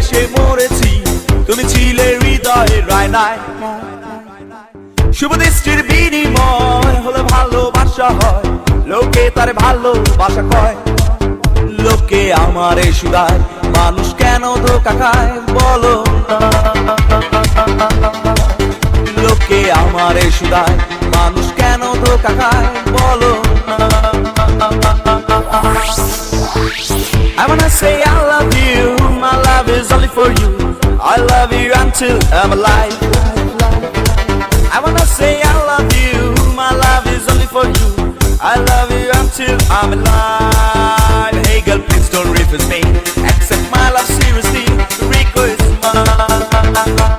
হেসে মরেছি, তুমি ছিলে হৃদয়ের রায়নায়। শুভ দৃষ্টির বিনিময় হলে ভালোবাসা হয়, লোকে তার ভালোবাসা কয়। লোকে আমারে শুধায়, মানুষ কেন ধোঁকা খায় বলো না। লোকে আমারে শুধায়, মানুষ কেন ধোঁকা খায় বলো না। I wanna say I love you, my love is only for you, I love you until I'm alive. I wanna say I love you, my love is only for you, I love you until I'm alive. Hey girl, please don't refuse me, accept my love seriously, Rico is mine.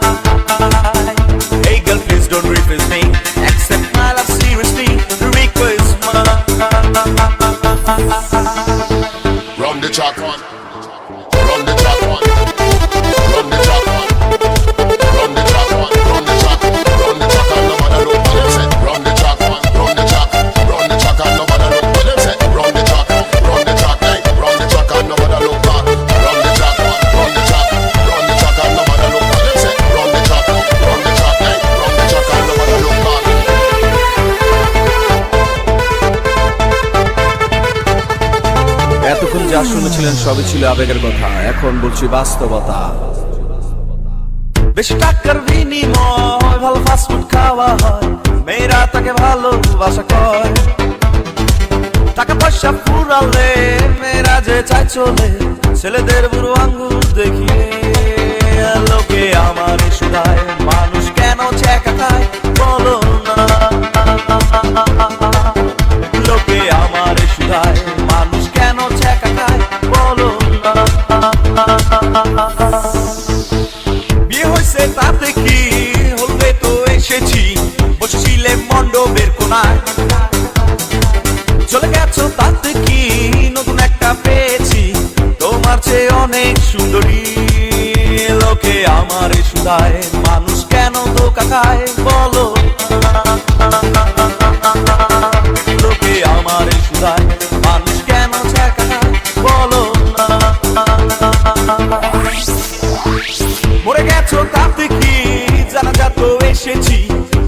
Hey girl, please don't refuse me, accept my love seriously, Rico is mine. Run the track one, run the track one, run the track one, run the track one, run the track, run the track and nobody look what them say. Run the track one, run the track, run the track and nobody look what them say. Run the track, hey, run the track and nobody look back. Run the track one, run the track, run the track and nobody look what them say. Run the track, hey, run the track and nobody look back. এতক্ষণ যা শুনেছিলেন সবই ছিল আবেগের কথা, এখন বলছি বাস্তবতা। বেশি টাকার বিনিময় ভালো ফাস্টফুড খাওয়া হয়, মেয়েরা তাকে ভালোবাসা কয়। টাকা পয়সা ফুরালে মেয়েরা যে চাই চলে, ছেলেদের বুড়ো আঙ্গুল দেখিয়ে। লোকে আমার শুধায়, মানুষ কেন ছেঁকা খায় বলো না। লোকে আমার শুধায়, মানুষ কেন ছেঁকা খায় বলো না। বিয়ে হয়েছে তাতে কি, হলবে তো এসেছি, বসেছিলে মণ্ডপের কোনায়। চলে গেছো তাতে কি, নতুন একটা পেয়েছি, তোমার চেয়ে অনেক সুন্দরী। লোকে আমার শুধায়, মানুষ কেন ধোঁকা খায় বলো না। লোকে আমার শুধায়, মানুষ কেন ছেঁকা খায় বলো না। মরে গেছো তাতে কি, জানাজা তো এসেছি,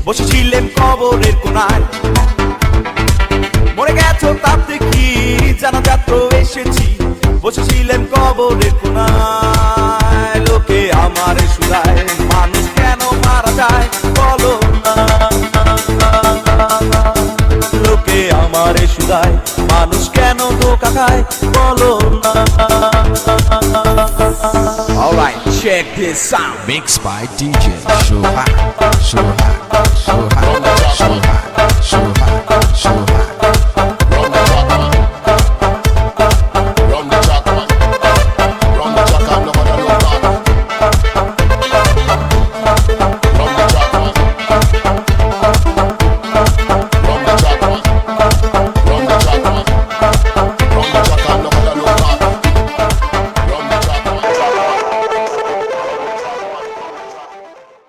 বসেছিলেন কবরের কোনায়। মরে গেছো তাতে কি, জানাজা তো এসেছি, বসেছিলেন কবরের কোনায়। লোকে আমার শুধায়, মানুষ কেন মারা যায় বলো না। লোকে আমার শুধায়, মানুষ কেন ধোঁকা খায় বলো না। Alright, check this out. Mixed by DJ So hot, so hot, so hot, so hot, so hot, so hot.